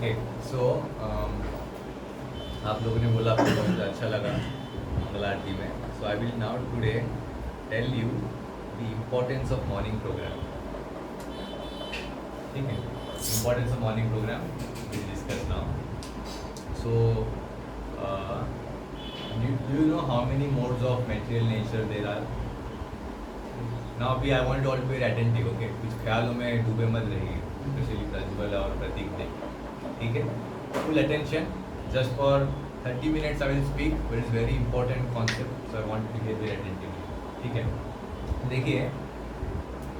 Okay so आप लोगों ने बोला आपको बहुत अच्छा लगा मंगला आरती में. So I will now today tell you the importance of morning programme. ठीक है, importance of morning programme will discuss now. So do you know how many modes of material nature there are? Now I want you all to be attentive, okay? कुछ ख्यालों में डूबे मत रहिए, specially Prajwal और प्रतीक ने. ठीक है, full attention. Just for 30 minutes I will speak, but it's very important concept, so I want you to hear very attentively. ठीक है, देखिए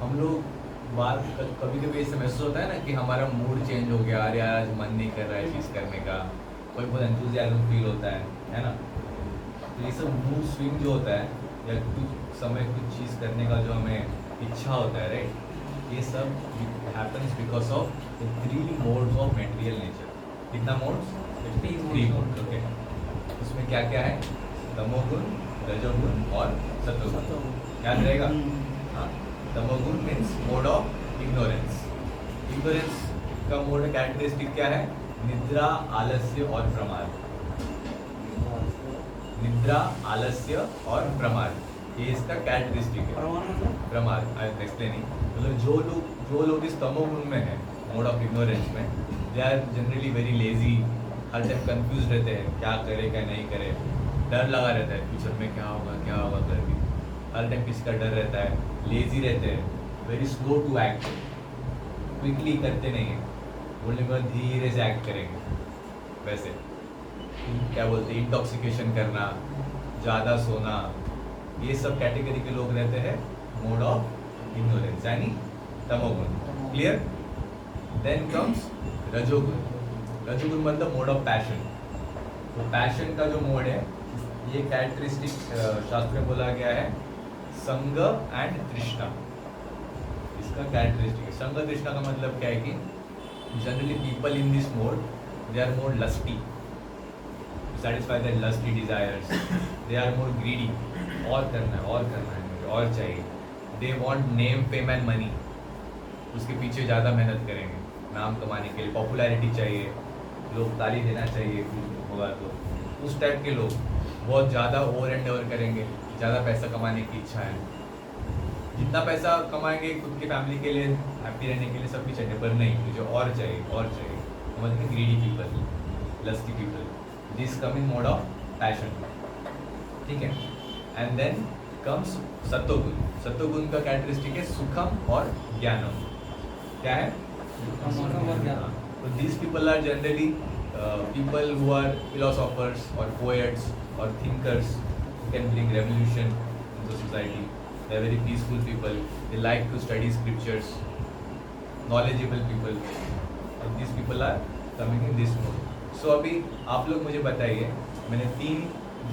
हम लोग बात कभी कभी ऐसे महसूस होता है ना कि हमारा मूड चेंज हो गया, अरे आज मन नहीं कर रहा है चीज़ करने का, कोई बहुत एंथुसियाज्म फील होता है ना. तो ये सब मूड स्विंग जो होता है या कुछ समय कुछ चीज़ करने का जो हमें इच्छा होता है, राइट, ये सब happens because of the 3 modes of material nature. कितना मोड्स? 3 modes. ओके, उसमें क्या क्या है? तमोगुण, रजोगुण और सत्वगुण. याद रहेगा? हाँ, तमोगुण means mode of ignorance. Ignorance का मोड कैरेक्टरिस्टिक क्या है? निद्रा, आलस्य और प्रमाद. निद्रा, आलस्य और प्रमाद, ये इसका कैरेक्टरिस्टिक है. प्रमाद आई एम एक्सप्लेनिंग. मतलब जो लोग इस तमोगुण में है, मोड ऑफ इग्नोरेंस में, they are generally very lazy. हर टाइम कंफ्यूज रहते हैं, क्या करे क्या नहीं करे, डर लगा रहता है फ्यूचर में क्या होगा करके. हर टाइम किसी का डर रहता है, लेजी रहते हैं, very slow to act, quickly करते नहीं हैं, बोलने के बाद धीरे से एक्ट करेंगे. वैसे क्या बोलते हैं, इंटॉक्सिकेशन करना, ज़्यादा सोना, ये सब कैटेगरी के लोग रहते हैं मोड ऑफ इग्नोरेंस यानी तमोगुण. क्लियर? देन कम्स रजोगुण. रजोगुण मतलब मोड ऑफ पैशन. तो पैशन का जो मोड है, ये कैरेक्टरिस्टिक शास्त्र में बोला गया है संग एंड तृष्णा. इसका कैरेक्टरिस्टिक है. संग तृष्णा का मतलब क्या है कि generally people in this mode they are more lusty, satisfy their lusty desires. They are more greedy. और करना है मुझे, और चाहिए. They want name, fame and money. उसके पीछे ज़्यादा मेहनत करेंगे नाम कमाने के लिए. पॉपुलैरिटी चाहिए, लोग ताली देना चाहिए कुछ होगा तो. उस टाइप के लोग बहुत ज़्यादा ओवर एंड ओवर करेंगे, ज़्यादा पैसा कमाने की इच्छा है. जितना पैसा कमाएंगे खुद की फैमिली के लिए, हैप्पी रहने के लिए सब कुछ चाहिए, पर नहीं, मुझे और चाहिए. मतलब greedy people, lusty people, this come in mode of passion. ठीक है, एंड देन कम्स सत्वगुण. सत्वगुण का कैरेक्टरिस्टिक है सुखम और ज्ञानम. क्या है? तो this people are generally people who are philosophers और पोएट्स और thinkers who can bring revolution in the society. They are very peaceful people. They like to study scriptures. Knowledgeable people. And these people are coming in this mode. So अभी आप लोग मुझे बताइए, मैंने 3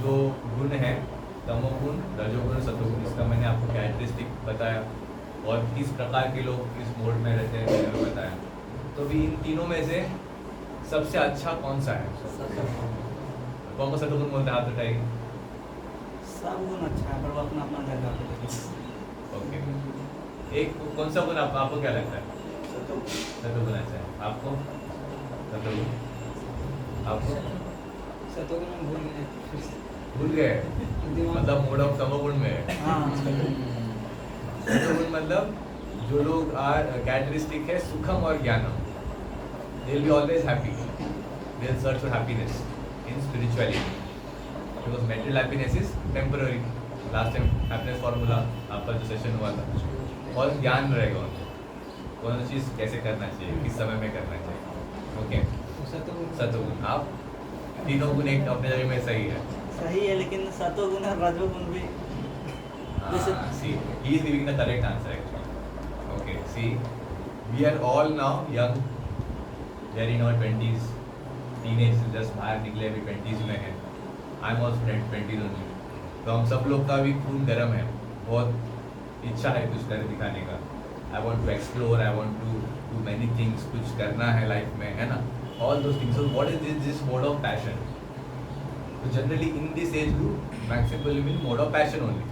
जो गुण हैं, तमोगुण, रजोगुण, सत्वगुण, इसका मैंने आपको कैरेक्टरिस्टिक बताया और किस प्रकार के लोग इस मोड में रहते हैं मैंने बताया. तो अभी इन तीनों में से सबसे अच्छा कौन सा है? कौन सा सत्वगुण बोलते हैं? हाथ उठाइए. सब गुण अच्छा है, पर वो अपना अपना जगह पे. ओके, एक कौन सा गुण आपको क्या लगता है? सत्वगुण अच्छा है. आपको सत्वगुण? आपको सत्वगुण में भूल गए मतलब मोड ऑफ तमोगुण में है. सत्वगुण मतलब जो लोग आर कैरेक्टरिस्टिक है सुखम और ज्ञानम. दे will be always happy. They will search for happiness in spirituality, because mental happiness is temporary. Last time happiness formula आपका जो सेशन हुआ था, और ज्ञान रहेगा उनको कौन सी चीज़ कैसे करना चाहिए, किस समय में करना चाहिए. ओके, सत्वगुण. आप तीनों गुण एक अपने जगह में सही है, लेकिन सत्वगुण और रजोगुण भी see he is giving the correct answer actually. Okay, see we are all now young, we are in our 20s, teenage just बाहर निकले, अभी 20s में हैं. I am also 20s only. तो हम सब लोग का भी खून गर्म है, बहुत इच्छा है कुछ कर दिखाने का. I want to explore, I want to do many things, कुछ करना है लाइफ में, है ना, all those things. So what is this mode of passion? So generally in this age group maximum will be mode of passion only.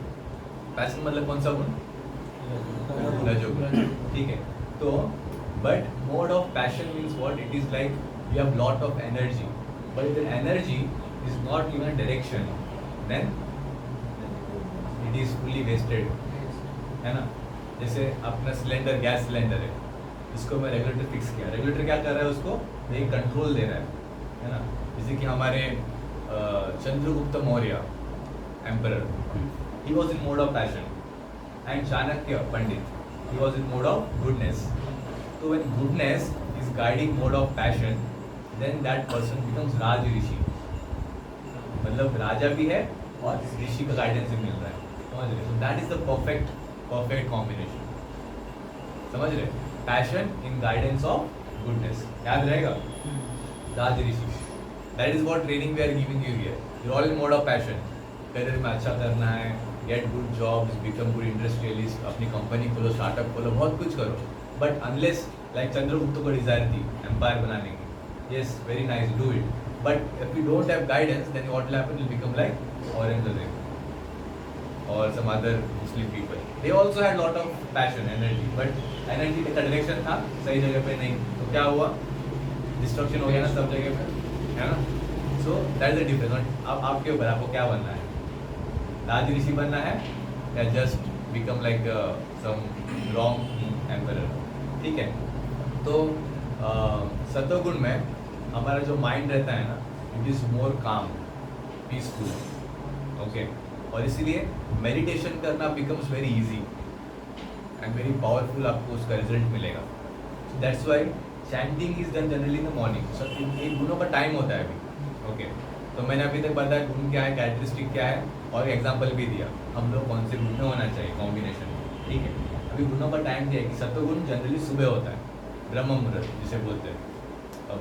Passion मतलब कौन सा गुण? रजोगुण. ठीक है, तो but mode of passion means what? It is like you have lot of energy, but if the energy is not given a direction, then it is fully wasted, है ना. जैसे अपना सिलेंडर, गैस सिलेंडर है, इसको मैं regulator fix किया, regulator क्या कर रहा है, उसको एक कंट्रोल दे रहा है ना. जैसे कि हमारे Chandragupta Maurya emperor, he was in mode of passion, and Chanakya Pandit, he was in mode of goodness. So when goodness is guiding mode of passion, then that person becomes Raj Rishi. मतलब राजा भी है और ऋषि का गाइडेंस भी मिल रहा है, समझ रहे. So that is the perfect combination, समझ रहे. Passion in guidance of goodness, याद रहेगा, Raj Rishi. That is what training we are giving you here. You are all in mode of passion, career में अच्छा करना है, get good jobs, become good industrialist, अपनी company खोलो, स्टार्टअप खोलो, बहुत कुछ करो. बट अनलेस लाइक चंद्रगुप्त को डिजायर थी एम्पायर बनाने की, yes, very nice, do it. But if you don't have guidance, then what will happen? You'll become like Aurangzeb or some other Muslim people. They also had lot of passion, energy, but energy का direction था सही जगह पे नहीं, तो क्या हुआ, destruction हो गया ना सब जगह पे, है ना. So that is the difference. अब आपके ऊपर, आपको क्या बनना है, राज ऋषि बनना है या just become like some wrong emperor. ठीक है. तो सत्वगुण में हमारा जो माइंड रहता है ना, इट इज़ मोर काम, पीसफुल, ओके. और इसीलिए मेडिटेशन करना becomes very easy and very powerful, आपको उसका रिजल्ट मिलेगा. That's why chanting is done generally in the morning. So एक गुणों का टाइम होता है अभी, ओके. तो मैंने अभी तक बताया गुण क्या है, कैरेक्टरिस्टिक क्या है, और एग्जाम्पल भी दिया हम लोग कौन से गुण में होना चाहिए कॉम्बिनेशन. ठीक है. अभी गुणों का टाइम दिया कि सत्वगुण जनरली सुबह होता है, ब्रह्म मुहूर्त जिसे बोलते हैं.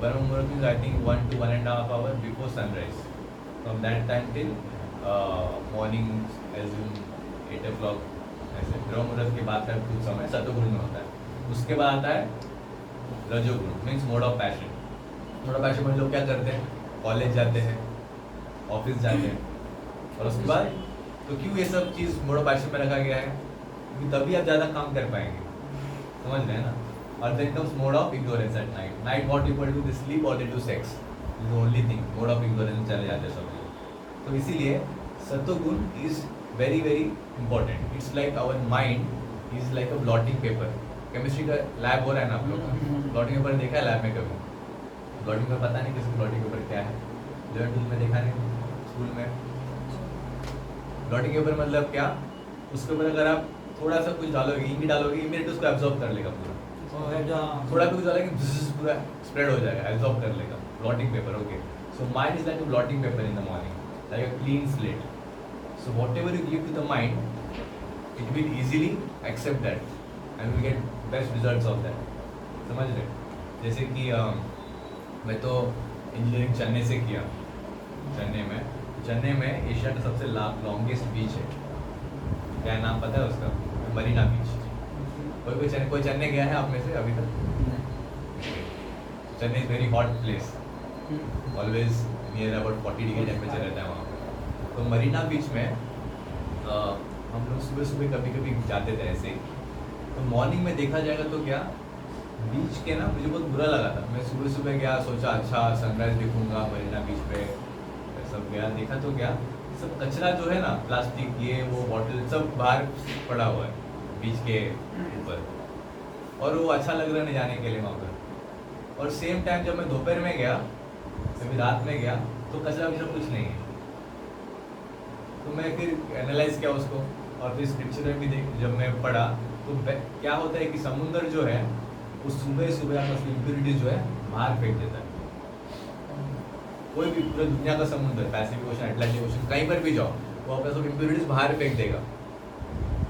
ब्रह्म मुहूर्त means I think 1 to 1.5 hour before sunrise. From that time till morning assume 8 o'clock, ऐसे ब्रह्म मुहूर्त के बाद का कुछ समय सत्वगुण में होता है. उसके बाद आता है रजोगुण, means mode of passion. Mode of passion में लोग क्या करते हैं, कॉलेज जाते हैं, ऑफिस जाते हैं, और उसके बाद तो क्यों ये सब चीज़ मोड ऑफ पैशन में रखा गया है, क्योंकि तभी आप ज़्यादा काम कर पाएंगे, समझ रहे हैं ना. और then comes mode of ignorance at night. Night what people do, they sleep और they do sex. Is the only thing. Mode of ignorance चले जाते हैं सब लोग. तो इसीलिए सत्वगुण is very very important. It's like our mind is like a blotting paper. Chemistry का लैब हो रहा है ना आप लोग का, ब्लॉटिंग पेपर देखा है लैब में कभी? ब्लॉटिंग पेपर पता नहीं किसी ब्लॉटिंग पेपर क्या है, 11th में देखा नहीं स्कूल में. ब्लॉटिंग पेपर मतलब क्या, उसके ऊपर अगर आप थोड़ा सा कुछ डालोगे, इंक डालोगे, इमीडिएट उसको एब्जॉर्ब कर लेगा पूरा. थोड़ा भी कुछ डालेंगे पूरा स्प्रेड हो जाएगा, एब्जॉर्ब कर लेगा. Blotting paper, okay. So mind is like a blotting paper in the morning, like a clean slate. So whatever you give to the mind, it will easily accept that and will get best results of that. समझ रहे. जैसे कि मैं तो engineering Chennai से किया. चेन्नई में Asia का सबसे लॉन्गेस्ट बीच है. क्या नाम पता है उसका? मरीना बीच. कोई चेन्नई गया है आप में से अभी तक? Chennai is very hot place, always near about 40 degree temperature रहता है वहाँ पे. तो मरीना बीच में हम लोग सुबह सुबह कभी कभी जाते थे ऐसे ही. तो मॉर्निंग में देखा जाएगा तो क्या, बीच के ना मुझे बहुत बुरा लगा था. मैं सुबह सुबह गया, सोचा अच्छा सनराइज देखूंगा मरीना बीच पे, सब गया, देखा तो क्या, सब कचरा जो है ना, प्लास्टिक ये वो बॉटल सब बाहर पड़ा हुआ है बीच के ऊपर. और वो अच्छा लग रहा है नहीं जाने के लिए वहाँ पर. और सेम टाइम जब मैं दोपहर में गया, कभी रात में गया, तो कचरा वचरा कुछ नहीं है. तो मैं फिर एनालाइज किया उसको, और फिर स्क्रिप्चर में भी जब मैं पढ़ा तो क्या होता है कि समुंदर जो है वो सुबह सुबह आपका इम्प्योरिटीज जो है बाहर फेंक देता है. कोई भी पूरे दुनिया का समुंदर, पैसिफिक ओशन, अटलांटिक ओशन, कहीं पर भी जाओ, वो आपका सब इम्प्योरिटीज बाहर फेंक देगा,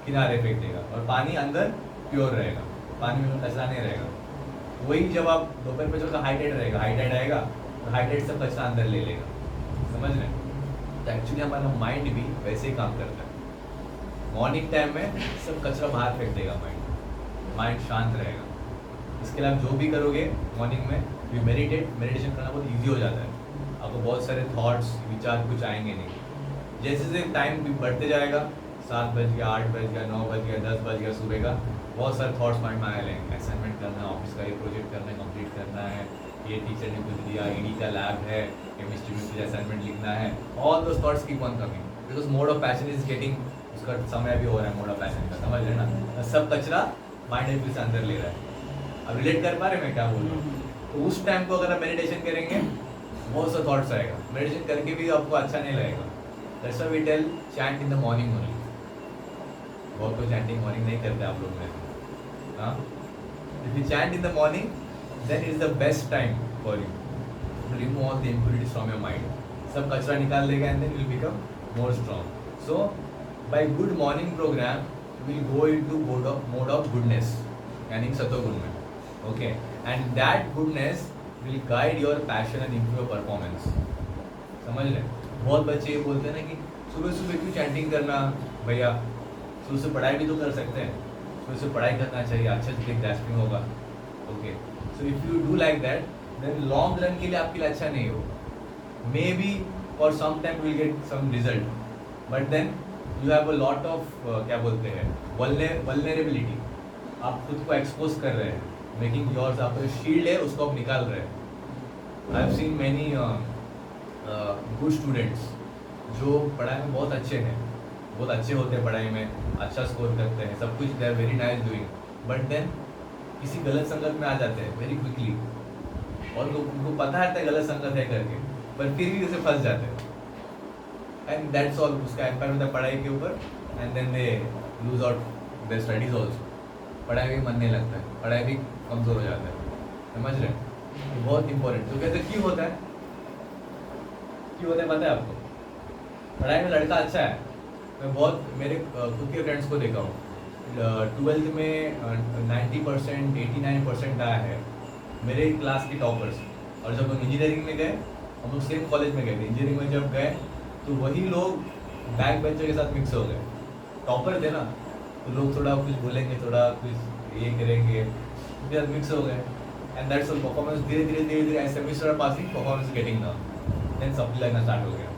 किनारे फेंक देगा, और पानी अंदर प्योर रहेगा, पानी में कचरा नहीं रहेगा. वही जब आप दोपहर पे जो हाई टाइड रहेगा, हाई टाइड आएगा तो हाई टाइड सब कचरा अंदर ले लेगा. समझ रहे हैं. तो एक्चुअली हमारा माइंड भी वैसे ही काम करता है. मॉर्निंग टाइम में सब कचरा बाहर फेंक देगा माइंड शांत रहेगा. इसके लिए आप जो भी करोगे मॉर्निंग में, भी मेडिटेशन करना बहुत ईजी हो जाता है. आपको बहुत सारे थॉट्स, विचार कुछ आएंगे नहीं. जैसे जैसे टाइम बढ़ते जाएगा, 7 बज गया, 8 बज गया, 9 बज गया, 10 बज गया सुबह का, बहुत सारे थॉट्स माइंड में आए रहेंगे. असाइनमेंट करना है, ऑफिस का ये प्रोजेक्ट करना है, कंप्लीट करना है, ये टीचर ने कुछ दिया, ईडी का लैब है, केमिस्ट्री में कुछ असाइनमेंट लिखना है, all those thoughts keep on coming because mode of passion is getting, उसका समय भी हो रहा है मोड ऑफ पैशन का, समझ रहे ना, सब कचरा माइंड से अंदर ले रहा है। अब रिलेट कर पा रहे मैं क्या बोल रहा हूँ? तो उस टाइम को अगर आप मेडिटेशन करेंगे बहुत सा थॉट्स आएगा, मेडिटेशन करके भी आपको अच्छा नहीं लगेगा। That's why we tell chant in the morning only. बहुत कोई चैंटिंग मॉर्निंग नहीं करते आप लोग में, हाँ, if you chant in the morning then it is the best time for you to remove all the impurities from your mind, सब कचरा निकाल देगा and then you will become more strong. So by good morning program we will go into mode of goodness, यानी सत्वगुण में, okay, and that goodness will guide your passion and improve your performance. समझ रहे? बहुत बच्चे ये बोलते हैं ना कि सुबह सुबह क्यों चैंटिंग करना भैया, सुबह से पढ़ाई भी तो कर सकते हैं, सुबह से पढ़ाई करना चाहिए, अच्छे से ग्रैस्पिंग होगा, okay. So if you do like that then long run के लिए आपके लिए अच्छा नहीं होगा। Maybe for some time you will get some result, but then you have a lot of क्या बोलते हैं vulnerability, आप खुद को expose कर रहे हैं, making yours, आपका shield है उसको आप निकाल रहे हैं। I have seen many good students जो पढ़ाई में बहुत अच्छे हैं, बहुत अच्छे होते हैं पढ़ाई में, अच्छा स्कोर करते हैं, सब कुछ they are very nice doing, but then किसी गलत संगत में आ जाते हैं very quickly, और उनको पता है गलत संगत है करके, पर फिर भी उसे फंस जाते हैं। एंड दैट्स ऑल, उसका इम्पैक्ट होता है पढ़ाई के ऊपर, and then they lose out their studies also, पढ़ाई भी मन नहीं लगता है, पढ़ाई भी कमज़ोर हो जाता है, समझ रहे हैं? बहुत इंपॉर्टेंट। तो कहते क्यों होता है, क्यों होता है पता है आपको? पढ़ाई में लड़का अच्छा है, मैं बहुत मेरे खुद के फ्रेंड्स को देखा हूँ, 12th में 90%, 89% आया है मेरे क्लास के टॉपर्स, और जब हम इंजीनियरिंग में गए, हम लोग सेम कॉलेज में गए थे, इंजीनियरिंग में जब गए तो वही लोग बैक बेंचर के साथ मिक्स हो गए, टॉपर थे ना, तो लोग थोड़ा कुछ बोलेंगे, थोड़ा कुछ ये करेंगे, उनके साथ मिक्स हो गए, एंड दैट्स ऑल। परफॉर्मेंस धीरे धीरे semester passing performance getting down, then supply लगना स्टार्ट हो गया,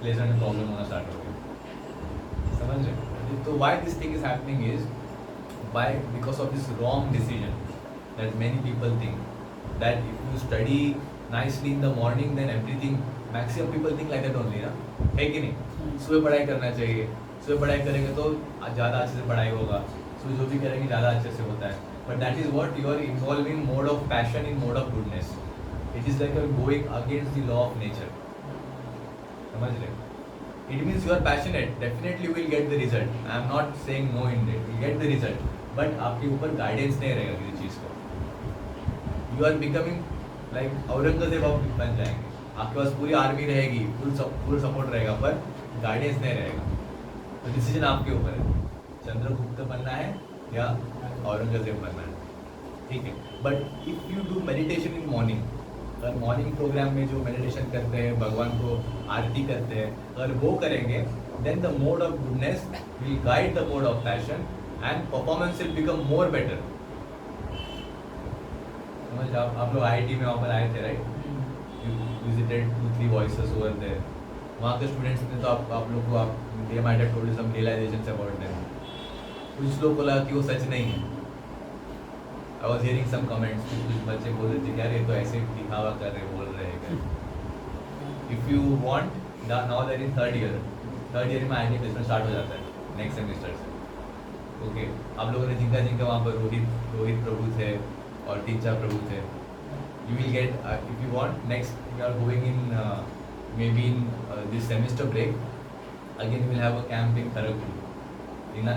प्लेसमेंट में प्रॉब्लम होना स्टार्ट हो गया, समझ रहे? तो why this thing is happening is by because of this wrong decision that many people think that if you study nicely in the morning then everything, maximum people think like that only ना, है कि नहीं? सुबह पढ़ाई करना चाहिए, सुबह पढ़ाई करेंगे तो ज़्यादा अच्छे से पढ़ाई होगा, सुबह जो भी करेंगे ज़्यादा अच्छे से होता है, but that is what you are involving mode of passion in mode of goodness. It is like you are going against the law of nature, समझ रहे? It means you are passionate, definitely you will get the result. I am not saying no in it, you will get the result, but आपके ऊपर guidance नहीं रहेगा किसी चीज़ को, you are becoming like Aurangzeb आप बन जाएंगे, आपके पास पूरी आर्मी रहेगी, फुल सपोर्ट रहेगा, पर गाइडेंस नहीं रहेगा। तो डिसीजन आपके ऊपर है, चंद्रगुप्त बनना है या औरंगजेब बनना है, ठीक है? But if you do meditation in morning, अगर मॉर्निंग प्रोग्राम में जो मेडिटेशन करते हैं, भगवान को आरती करते हैं, अगर वो करेंगे then the mode of goodness will guide the mode of passion and performance will become more better. समझ, आप लोग IIT में वहाँ पर आए थे right, you visited 2-3 voices over there, वहाँ के स्टूडेंट्स ने तो आप लोग को आप they might have told some realizations about them, कुछ लोग को लगा कि वो सच नहीं है। I was hearing some comments, कुछ बच्चे बोल रहे थे कि यार ये तो ऐसे दिखावा कर रहे बोल रहे हैं। If you want now that in third year में IIT प्लेसमेंट स्टार्ट हो जाता है नेक्स्ट सेमेस्टर से, ओके? आप लोगों ने जिनका वहाँ पर रोहित प्रभु थे और 3-4 प्रभु थे, you will get if you want next we are going in maybe in this semester break again we will have a camp in Kharagpur।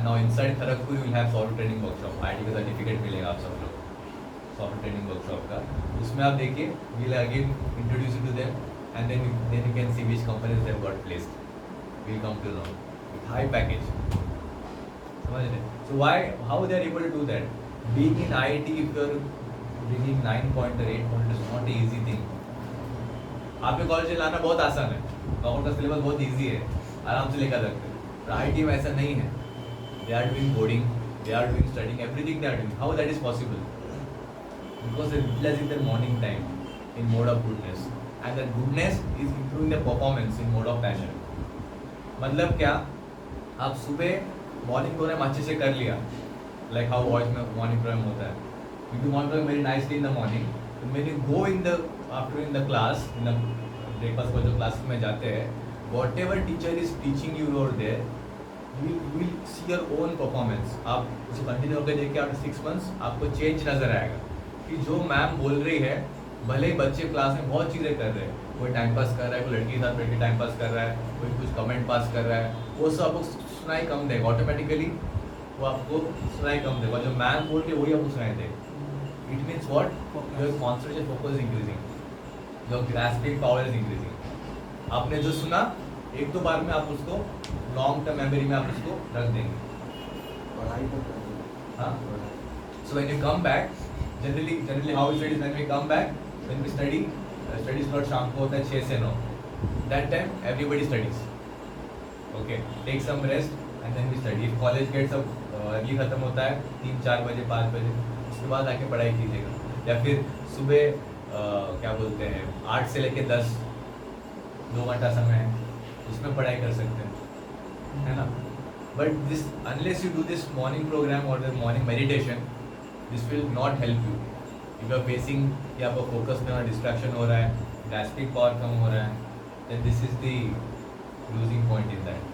now inside Kharagpur you will have software training workshop, IIT का certificate मिलेगा आप सब लोग software training workshop का, उसमें आप देखिए we will again introduce you to them and then you can see which companies they have got placed, we will come to know with high package, समझ रहे? So why, how they are able to do that? Being in IIT, if you are bringing 9 point or 8 point, is not an easy thing. आपके college में लाना बहुत आसान है, government का syllabus बहुत इजी है, आराम से लेकर सकते हैं, पर IIT में ऐसा नहीं है। They are doing coding, they are doing studying, everything they are doing. How that is possible? Because they are utilizing their morning time in mode of goodness, and that goodness is improving their performance in mode of passion. मतलब क्या, आप सुबह morning program अच्छे से कर लिया, like how voice में morning program होता है, you do morning program very nicely in the morning, when you go in the after in the class in the breakfast को जो क्लास में जाते हैं, whatever teacher is teaching you over there, you will see your own performance. आप उसे continue करके देखिए, after 6 months आपको चेंज नजर आएगा कि जो मैम बोल रही है, भले ही बच्चे क्लास में बहुत चीज़ें कर रहे हैं, कोई टाइम पास कर रहा है, कोई लड़की के साथ बैठ के टाइम पास कर रहा है, कोई कुछ कमेंट पास कर रहा है, वो सब आपको सुनाई कम देगा, ऑटोमेटिकली वो आपको सुनाई कम देगा, जो मैम बोल के वही आपको सुनाई देगा. It means what, your concentration focus is increasing, your grasping power is increasing. आपने जो सुना एक दो बार में आप उसको लॉन्ग टर्म मेमोरी में आप उसको रख देंगे. पढ़ाई तो कर रहे हैं. हाँ. So when you come back, generally how we study is when we come back, when we study slot शाम को होता है 6 से 9. That time everybody studies. Okay, take some rest and then we study. If college gets up early खत्म होता है 3-4 बजे 5 बजे, उसके बाद आके पढ़ाई कीजिएगा. या फिर सुबह क्या बोलते हैं 8 से लेके 10 2 घंटा समय है, उसमें पढ़ाई कर सकते हैं, है ना. But this, unless you do this morning program or the morning meditation, this will not help you. If you are facing कि आपका फोकस में और डिस्ट्रैक्शन हो रहा है, ग्रास्पिंग पावर कम हो रहा है, then this is the losing point in that.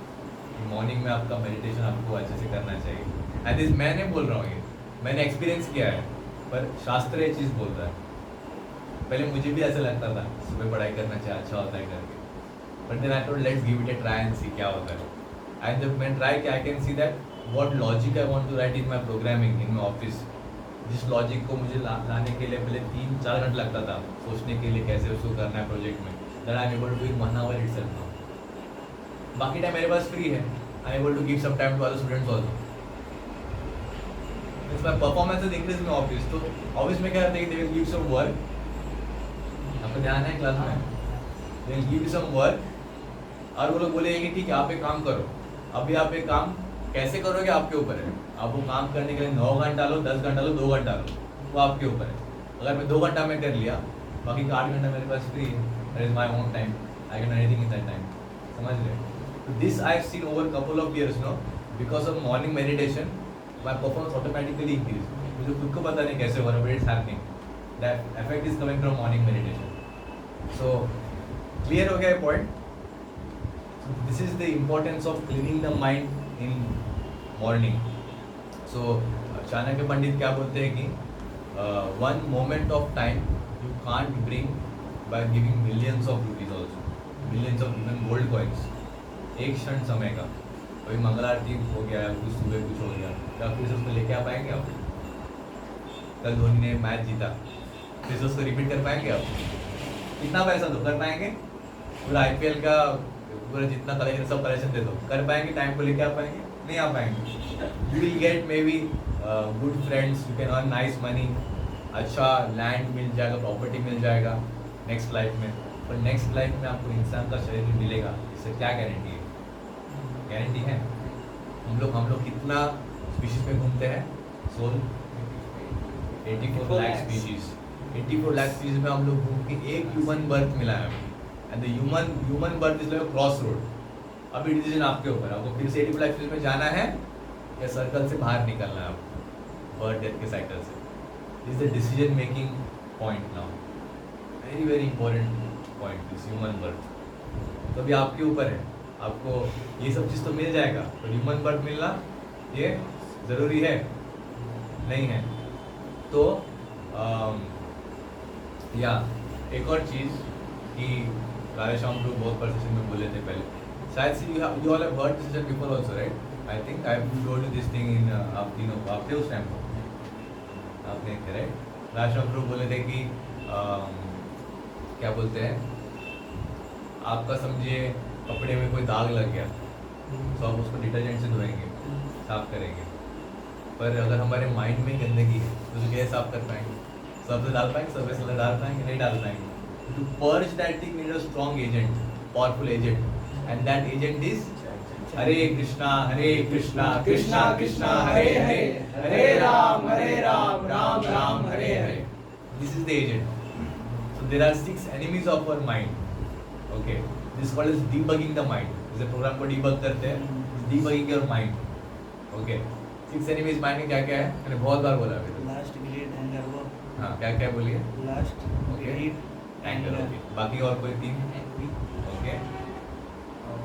Morning में आपका मेडिटेशन आपको अच्छे से करना चाहिए. एंड दिस मैं नहीं बोल रहा हूँ, ये मैंने एक्सपीरियंस किया है, पर शास्त्र ये चीज़ बोल रहा है. पहले मुझे भी ऐसा लगता था सुबह पढ़ाई करना चाहिए, अच्छा होता है करके, but then I thought let's give it a try and see क्या होता है. एंड जब मैं ट्राई किया, I can see that what logic I want to write in my programming in my office. जिस लॉजिक को मुझे लाने के लिए पहले 3-4 घंटे लगता था सोचने के लिए कैसे उसको करना है प्रोजेक्ट में, that I am able to in 1 hour itself now. बाकी टाइम मेरे पास फ्री है, I am able to give some time to other students also. It's my performance is increase in office. तो ऑफिस में क्या करते हैं कि they will give some work, आपको ध्यान है क्लास में, they will give some work और वो लोग बोलेंगे कि ठीक है आप एक काम करो. अभी आप एक काम कैसे करोगे आपके ऊपर है. आप वो काम करने के लिए 9 घंटा लो, 10 घंटा लो, 2 घंटा लो, वो आपके ऊपर है. अगर मैं 2 घंटा में कर लिया, बाकी का 8 घंटा मेरे पास फ्री है, that is my own time, I can do anything in that time. समझ रहे. This I have seen over couple of years no, because of morning meditation my performance automatically increase. मुझे खुद को पता नहीं कैसे हो रहा है, but it's happening. That effect is coming from morning meditation. So clear हो गया point. This is the importance of cleaning the mind in morning. So Chanakya Pandit क्या बोलते हैं कि one moment of time you can't bring by giving millions of rupees also, millions of even gold coins. एक क्षण समय का, अभी मंगल आरती हो गया, कुछ सुबह कुछ हो गया, क्या फिर से उसको लेके आ पाएंगे आप? कल धोनी ने मैच जीता, फिर से उसको रिपीट कर पाएंगे आप? कितना पैसा दो, कर पाएंगे? पूरा IPL का पूरा जितना कलेक्शन सब कलेक्शन दे दो, कर पाएंगे? टाइम को लेके आ पाएंगे? नहीं आ पाएंगे. You will get may be good friends, you can earn nice money, अच्छा लैंड मिल जाएगा, प्रॉपर्टी मिल जाएगा नेक्स्ट लाइफ में. पर नेक्स्ट लाइफ में आपको इंसान का शरीर मिलेगा, इससे क्या गारंटी है? गारंटी है? हम लोग कितना स्पीशीज में घूमते हैं? Soul 84 lakh species. 84 lakh species में हम लोग घूम के एक ह्यूमन बर्थ मिला है. And the human birth is like a cross road. अभी डिसीजन आपके ऊपर, आपको फिर से 85 लाख स्पीशीज में जाना है या सर्कल से बाहर निकलना है आपको, बर्थ डेथ के साइकिल से. This is the decision making point now, very very important point, this human birth. तो अभी आपके ऊपर है, आपको ये सब चीज़ तो मिल जाएगा, तो ह्यूमन बर्थ मिलना ये ज़रूरी है नहीं है. तो या एक और चीज़ कि राधेश्याम लोग बहुत परसेशन में बोले थे पहले, शायद से you all have heard this session before also, right? I think I have told you this thing in आप तीनों, आप थे उस टाइम को, आपने थे राइट? राधेश्याम लोग बोले थे कि क्या बोलते हैं, आपका समझिए कपड़े में कोई दाग लग गया तो आप उसको डिटर्जेंट से धोएंगे, साफ करेंगे. पर अगर हमारे माइंड में गंदगी है तो उसे कैसे साफ कर पाएंगे? सर्फ डाल पाएंगे? सर्फ से डाल पाएंगे? नहीं डाल पाएंगे. To purge that thing need a strong agent, powerful agent, and that agent is Hare Krishna, Krishna Krishna, Hare Hare, Hare Ram, Ram Ram, Hare Hare. This is the agent. So there are 6 enemies of our mind. Okay, this called is debugging the mind. इस programme को debug करते हैं, debugging your mind. Okay, 6 enemies mind में क्या क्या है? मैंने बहुत बार बोला अभी. लास्ट ग्रेड एंगर वो हाँ क्या क्या बोलिए? Lust, Okay. Greed, anger, okay. बाकी और कोई 3? ओके।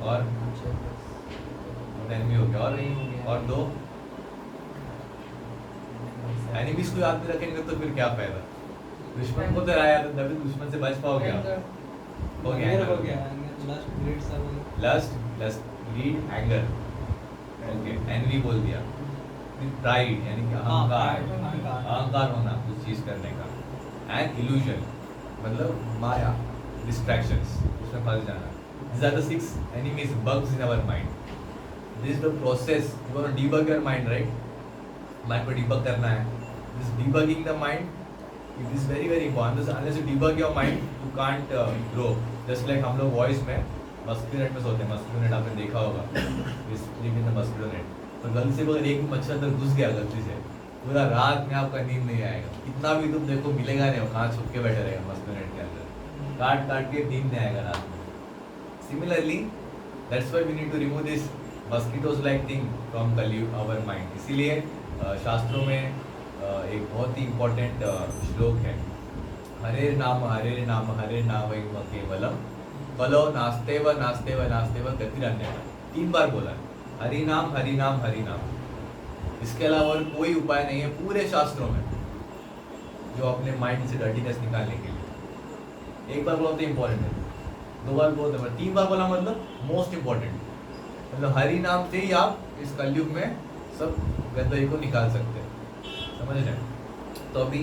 और एनिमी हो गया, और 2 एनिमीज को याद में रखेंगे तो फिर क्या फायदा? दुश्मन को तो हराया तो तभी दुश्मन से बच पाओगे आप। हो गया एंगर हो anger. गया, लस्ट, ग्रीड सब हो गया। Lust, greed, anger, okay. Envy बोल दिया। प्राइड यानी कि अहंकार, अहंकार होना कुछ चीज करने का। एंड इल्यूजन मतलब माया, डिस्ट्रैक्शंस, उसमें फंस जाना। These are the 6 enemies, bugs in our mind. This is the process. You want to debug your mind, right? Mind को debug करना है. This debugging the mind, it is very very important. Unless you debug your mind, you can't grow. Just like हम लोग voice में mosquito net में सोते हैं। Mosquito net आपने देखा होगा, sleep in the mosquito net. तो गलती से अगर एक मच्छर अंदर घुस गया गलती से, पूरा रात में आपका नींद नहीं आएगा। कितना भी तुम देखो मिलेगा नहीं, वो कहाँ छुप के बैठे रहेगा मस्किटो नेट के अंदर, काट काट के नींद नहीं आएगा रात में। Similarly that's why we need to remove this mosquitoes like thing from our mind. इसीलिए शास्त्रों में एक बहुत ही इम्पोर्टेंट श्लोक है, हरे नाम हरे नाम केवलम कलो नास्तेव नास्तेव नास्तेव गतिरन्य। 3 बार बोला है, हरि नाम हरि नाम हरि नाम। इसके अलावा और कोई उपाय नहीं है पूरे शास्त्रों में जो अपने माइंड से डर्टीनेस निकालने के लिए। एक बार बोला तो इम्पोर्टेंट है, 2 बार बोला तो 3 बार बोला मतलब मोस्ट इम्पोर्टेंट। मतलब हरि नाम से ही आप इस कलयुग में सब गंदगी को निकाल सकते हैं, समझ रहे हैं? तो अभी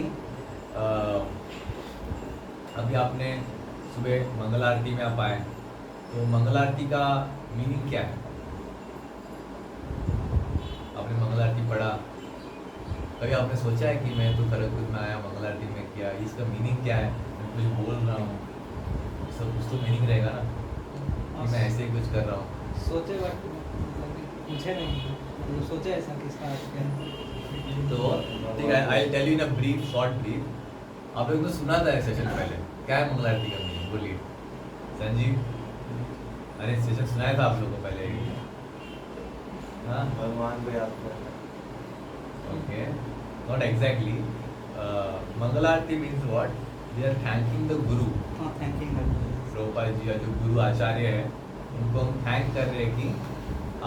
आपने सुबह मंगल आरती में आप आए, तो मंगल आरती का मीनिंग क्या है? आपने मंगल आरती पढ़ा, कभी आपने सोचा है कि मैं तो खड़गपुर में आया, मंगल आरती में किया, इसका मीनिंग क्या है? मैं कुछ बोल रहा हूँ, सब कुछ तो मीनिंग रहेगा ना कि मैं ऐसे ही कुछ कर रहा हूँ। सोचे बट पूछे नहीं, तो सोचे ऐसा किसका अर्थ क्या है। तो ठीक है, I tell you in a brief, short brief. आप लोगों ने सुना था सेशन पहले, क्या है मंगल आरती का मीनिंग? बोलिए संजीव। अरे सेशन सुनाया था आप लोगों को पहले ही। हाँ, भगवान को याद करना। Okay, not exactly. Mangal Aarti means what? We are thanking the guru. हाँ, थैंकिंग प्रभुपाद जी या जो गुरु आचार्य है, उनको हम थैंक कर रहे हैं कि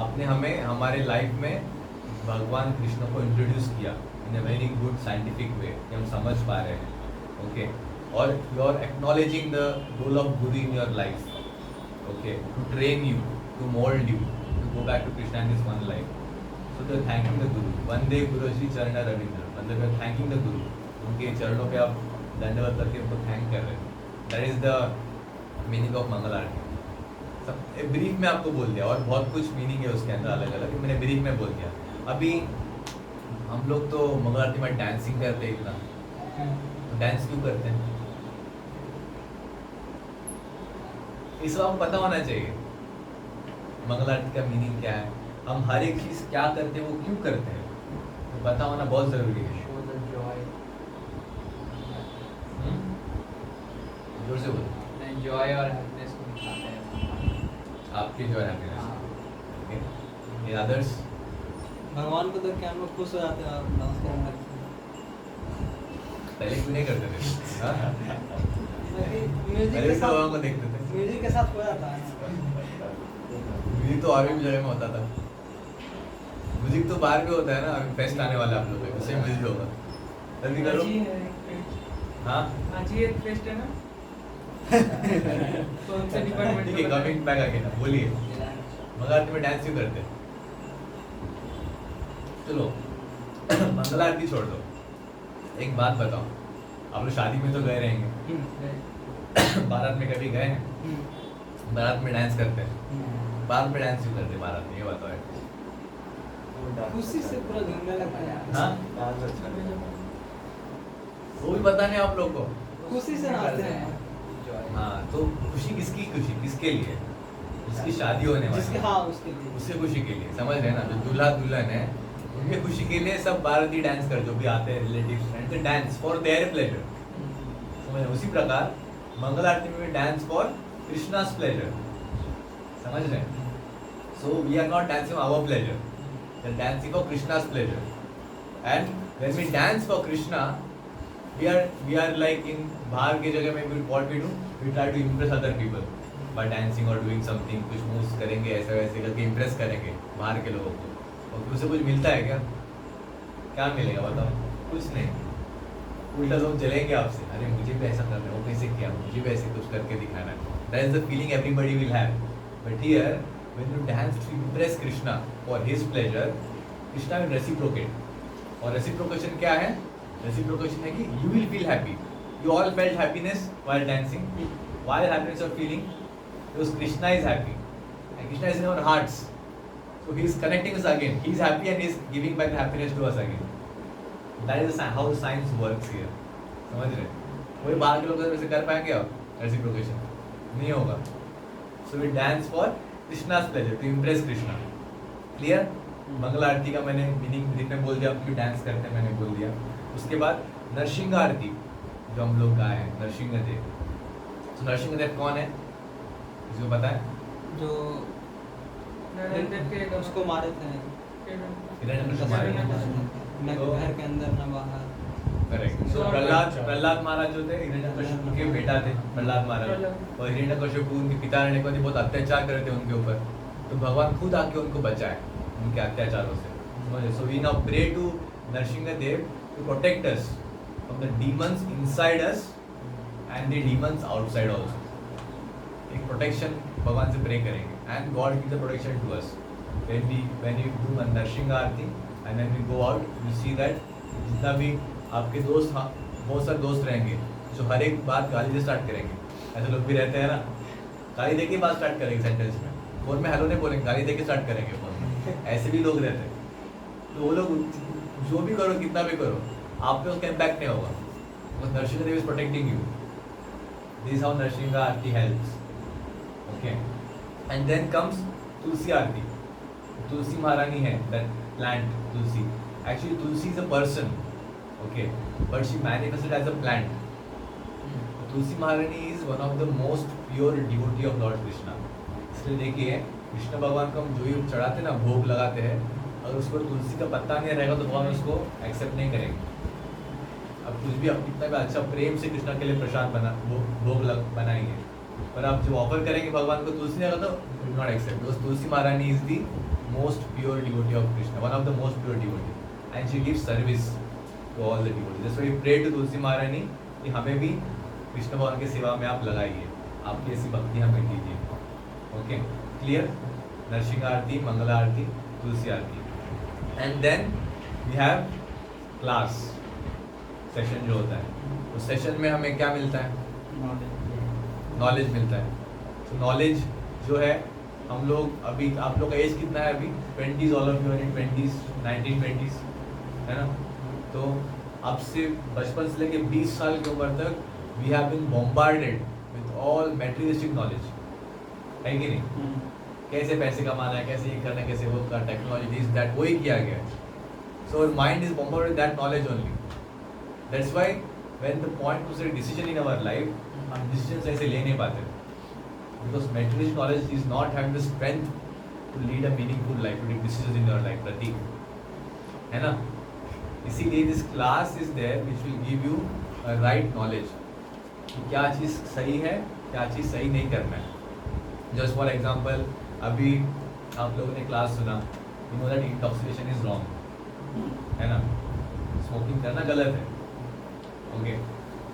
आपने हमें हमारे लाइफ में भगवान कृष्ण को इंट्रोड्यूस किया in a very good scientific way कि हम समझ पा रहे हैं। ओके, और you are acknowledging the role of guru in your life, okay, to train you, to mould you, to go back to Krishna in this one life. So they thanking the guru. वंदे गुरु श्री चरण रविंद्र, मतलब यू आर थैंकिंग द गुरु, उनके चरणों पे आप दंडवत करके उनको थैंक कर रहे हैं। That is the meaning of Mangal Aarti. सब ब्रीफ में आपको बोल दिया, और बहुत कुछ मीनिंग है उसके अंदर अलग अलग, मैंने ब्रीफ में बोल दिया। अभी हम लोग तो मंगल आरती में डांसिंग करते हैं इतना, तो डांस क्यों करते हैं? इस बात पता होना चाहिए मंगल आरती का मीनिंग क्या है, हम हर एक चीज क्या करते हैं वो क्यों करते हैं, तो पता होना बहुत जरूरी है। जोर से बोलो। जॉय और हैप्पीनेस को दिखाते हैं आपके जो है हैप्पीनेस, ये अदर्स भगवान को देख के हम लोग खुश हो जाते हैं और डांस करने लगते पहले क्यों नहीं करते थे? हाँ? हैं। म्यूजिक पहले के तो भगवान को साथ, देखते थे। म्यूजिक के साथ हो जाता है। म्यूजिक तो और भी जगह में होता था। म्यूजिक तो बाहर भी होता है ना, अभी फेस्ट आने वाला है आप लोगों का, उससे म्यूजिक होगा। जल्दी करो। हाँ आज ही एक फेस्ट है ना, कौन से डिपार्टमेंट ठीक है, कमिंग बैक अगेन, बोलिए मंगल आरती में डांस क्यों करते हैं? चलो मंगल आरती छोड़ दो, एक बात बताओ, आप लोग शादी में तो गए रहेंगे, बारात में कभी गए हैं? बारात में डांस करते हैं, बारात में डांस क्यों करते हैं बारात में, ये बताओ यार। खुशी से पूरा झूमने लगता है। हाँ, डांस अच्छा नहीं लगा। वो भी पता नहीं आप लोग को। खुशी से नाचते हैं। हाँ, तो खुशी किसकी, खुशी किसके लिए? जिसकी शादी होने वाली जिसके, है, हाँ, उसके लिए। उससे खुशी के लिए, समझ रहे हैं ना? जो दूल्हा दुल्हन है उनके खुशी के लिए सब बाराती डांस कर, जो भी आते हैं relative friends, dance for their pleasure, समझ रहे? उसी प्रकार मंगल आरती में भी डांस फॉर कृष्णास प्लेजर, समझ रहे हैं? So we are not dancing our pleasure, we are dancing for Krishna's pleasure, and when we dance for Krishna, we are like in बाहर की जगह में what we do, we try to impress other people by dancing or doing something, कुछ moves करेंगे ऐसे वैसे करके impress करेंगे बाहर के लोगों को, और उससे कुछ मिलता है क्या? क्या मिलेगा बताओ? कुछ नहीं, उल्टा लोग जलेंगे आपसे, अरे मुझे भी ऐसा करना है, वो कैसे किया, मुझे भी ऐसे कुछ करके दिखाना है. That is the feeling everybody will have. But here, when you dance to impress Krishna for his pleasure, Krishna will reciprocate. और reciprocation क्या है? Reciprocation है कि you will feel happy. You all felt happiness while dancing. Why happiness you are feeling? Because Krishna is happy, and Krishna is in our hearts. So he is connecting us again. He is happy and he is giving back the happiness to us again. That is how science works here. समझ रहे? कोई बाहर के लोग वैसे कर पाएंगे आप reciprocation? नहीं होगा. So we dance for Krishna's pleasure, to impress Krishna. Clear? मंगल आरती का मैंने मीनिंग ब्रीफ में बोल दिया, आप क्यों डांस करते हैं मैंने बोल दिया. उसके बाद नरसिंह आरती जो हम लोग गाए हैं, नरसिंह देव. तो नरसिंह देव कौन है? किसी को पता है? जो नरेंद्र के उसको मारे थे, हिरण्यकश्यप मारे थे. न तो- घर के अंदर न बाहर. करेक्ट. सो प्रहलाद महाराज जो थे हिरण्यकश्यप के बेटा थे प्रहलाद महाराज, और हिरण्यकश्यप उनके पिता ने बहुत अत्याचार करे थे उनके ऊपर, तो भगवान खुद आके उनको बचाए उनके अत्याचारों से. समझे? So we now pray to Narasimha Dev to protect us from the demons inside us and the demons outside also. एक प्रोटेक्शन भगवान से प्रे करेंगे and God give the protection to us when you do Narasimha Aarti and when we go out you see that जितना भी आपके दोस्त, हाँ बहुत सारे दोस्त रहेंगे जो हर एक बात गाली से स्टार्ट करेंगे. ऐसे लोग भी रहते हैं ना, गाली दे के बात स्टार्ट करेंगे सेंटेंस में. फोन में हेलो नहीं बोलेंगे, गाली दे के स्टार्ट करेंगे फोन में. ऐसे भी लोग रहते हैं. तो वो लोग जो भी करो, कितना भी करो, आप पे उसका इम्पैक्ट नहीं होगा. Because Narsingh Dev is protecting you. This is how Narsingh Aarti helps. Okay. And then comes Tulsi Aarti. Tulsi Maharani है, that plant Tulsi. Actually Tulsi is a person, okay, but she manifested as a plant. Tulsi Maharani is one of the most pure devotee of Lord Krishna. इसलिए देखिए कृष्ण भगवान को हम जो ही चढ़ाते ना, भोग लगाते हैं, अगर उसको तुलसी का पत्ता नहीं रहेगा तो भगवान उसको एक्सेप्ट नहीं करेंगे. अब कुछ भी आप कितना भी अच्छा प्रेम से कृष्ण के लिए प्रसाद भोग बनाएंगे, पर आप जब ऑफर करेंगे भगवान को तुलसी नहीं रहेगा तो विल नॉट एक्सेप्ट. बिकॉज तुलसी महारानी is the most pure devotee of Krishna, one of the most pure devotee, and she gives service to all the devotees. That's why we pray to तुलसी महारानी कि हमें भी कृष्ण भगवान की सेवा में आप लगाइए, आपकी ऐसी भक्ति हमें कीजिए. Okay, clear? Narasimha Aarti, Mangal Aarti, Tulsi Aarti. And then we have class session जो होता है. उस सेशन में हमें क्या मिलता है? नॉलेज मिलता है. तो नॉलेज जो है हम लोग अभी, आप लोग का एज कितना है अभी? 20s, all of you are in 20s, 1920s, है ना? तो अब से बचपन से लेके 20 साल की उम्र तक we have been bombarded with all materialistic knowledge, है कि नहीं? कैसे पैसे कमाना है, कैसे ये करना है, कैसे वो करना, टेक्नोलॉजी दिस दैट, वही किया गया है. So our mind is bombarded with that knowledge only. That's why when the point to take decision in our life, हम डिसीजन ऐसे ले नहीं पाते, because materialistic knowledge is not having the strength to lead a meaningful life, to take decision in your life. Prateek, है ना? इसीलिए this class is there which will give you right knowledge कि क्या चीज़ सही है, क्या चीज़ सही नहीं करना है. जस्ट फॉर एग्जांपल, अभी आप लोगों ने क्लास सुना, you know that intoxication is wrong, है ना? स्मोकिंग करना गलत है. ओके,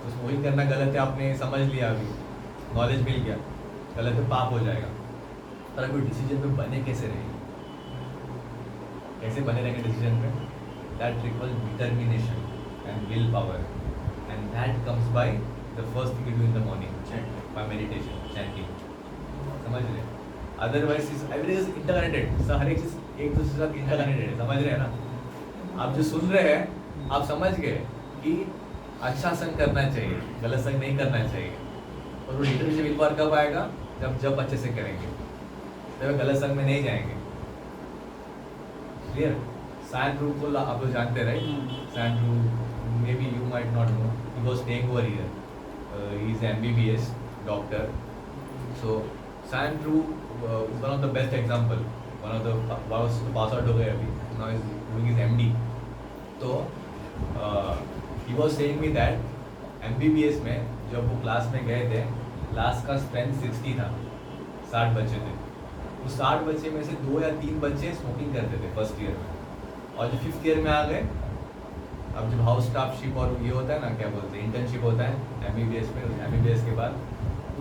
तो स्मोकिंग करना गलत है, आपने समझ लिया, अभी नॉलेज मिल गया, गलत है, पाप हो जाएगा. पर अभी डिसीजन पे बने कैसे रहेंगे? कैसे बने रहेंगे डिसीजन पे? That requires determination and willpower, and that comes by the first thing you do in the morning, by meditation, chanting. समझ रहे? Otherwise, everything is interconnected. So हर एक चीज एक दूसरे के साथ interconnected है. समझ रहे हैं ना? आप जो सुन रहे हैं, आप समझ गए कि अच्छा संग करना चाहिए, गलत संग नहीं करना चाहिए. और वो determination willpower कब आएगा? जब अच्छे से करेंगे, तब गलत संग में नहीं जाएंगे. Clear? सैंड्रू को आप लोग जानते रहे. Sandru, maybe you might not know, he was staying over here. He is MBBS doctor. So Sandru is one of the best example. One of the pass out हो गए अभी, now is doing his MD. तो he was saying me that MBBS में जब वो class में गए थे, क्लास का स्ट्रेंथ 60 था, 60 बच्चे थे। उस 60 बच्चे में से 2 या 3 बच्चे स्मोकिंग करते थे फर्स्ट ईयर में, और जो 5th ईयर में आ गए, अब जब हाउस स्टाफशिप और ये होता है ना, क्या बोलते हैं, इंटर्नशिप होता है MBBS में, MBBS के बाद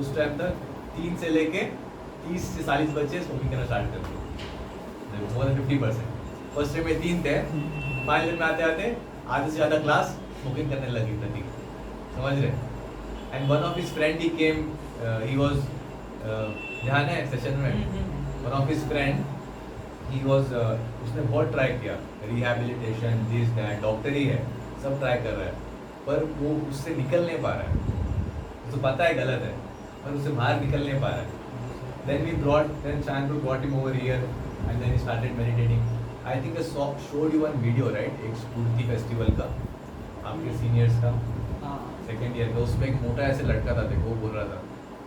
उस टाइम तक 3 से लेके 30 से 40 बच्चे स्मोकिंग करना स्टार्ट करते थे, मोर देन 50%। फर्स्ट ईयर में 3 थे, फाइनल ईयर में आते आते आधे से ज़्यादा क्लास स्मोकिंग करने लगी प्रतीक, समझ रहे। And one of his friend he came, he was, ध्यान है सेशन में, one of his friend he was, उसने बहुत ट्राई किया, रिहैबिलिटेशन, दिस दैट, डॉक्टर ही है, सब ट्राई कर रहा है, पर वो उससे निकल नहीं पा रहा है, उसको पता है गलत है, पर उससे बाहर निकल नहीं पा रहा है। Then we Chandru brought him over here, and then he started meditating. I think I showed you one video, right? एक स्फूर्ति फेस्टिवल का, आपके सीनियर्स का, सेकेंड ईयर का, उसमें एक मोटा ऐसे लड़का था, देखो वो बोल रहा था,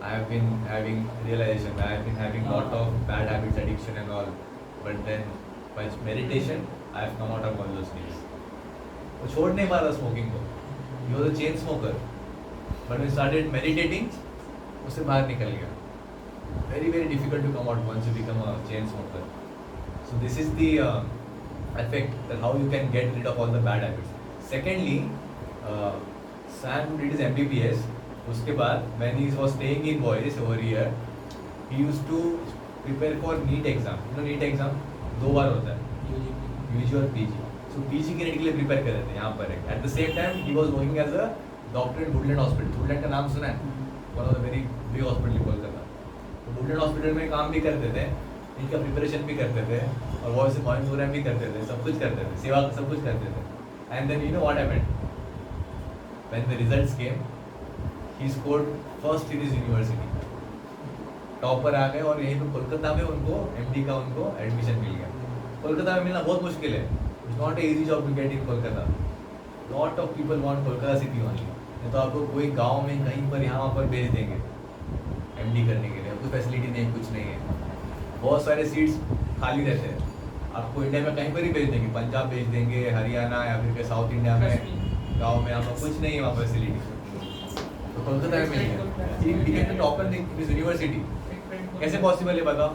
I have been having realization, I have been having lot of bad habits, addiction and all, but then by meditation I have come out of all those things. वो छोड़ नहीं पा रहा स्मोकिंग को, he was a chain smoker, but when he started meditating, उससे बाहर निकल गया. Very difficult to come out once you become a chain smoker. So this is the effect, that how you can get rid of all the bad habits. Secondly, Sam who did his MBBS, उसके बाद when he was staying in boys over here, he used to prepare for NEET exam. You know NEET exam 2 बार होता है, UG और PG. So PG के NEET के लिए prepare कर रहे थे यहाँ पर. At the same time he was working as a doctor in Woodland Hospital. Woodland का नाम सुना है? One of the very big hospital in Kolkata. Woodland hospital में काम भी करते थे, इनका प्रिपरेशन भी करते थे, और वॉइस मॉर्निंग प्रोग्राम भी करते थे, सब कुछ करते थे, सेवा सब कुछ करते थे. And then you know what happened, when the results came, he scored first in his university, topper आ गए, और यहीं पे कोलकाता में उनको MD का उनको एडमिशन मिल गया. कोलकाता में मिलना बहुत मुश्किल है, it's not a easy job to get in Kolkata. Lot of people want Kolkata city only, नहीं तो आपको कोई गाँव में कहीं पर यहाँ पर भेज देंगे MD करने के लिए, कोई फैसिलिटी नहीं, कुछ नहीं है, बहुत सारे सीट्स खाली रहते हैं. आपको इंडिया में कहीं पर ही भेज देंगे, पंजाब भेज देंगे, हरियाणा या फिर साउथ इंडिया में गांव में, आपको कुछ नहीं है वहाँ फैसिलिटी. तो कोलकाता में मिल गया, he became the topper in his university. कैसे पॉसिबल है बताओ,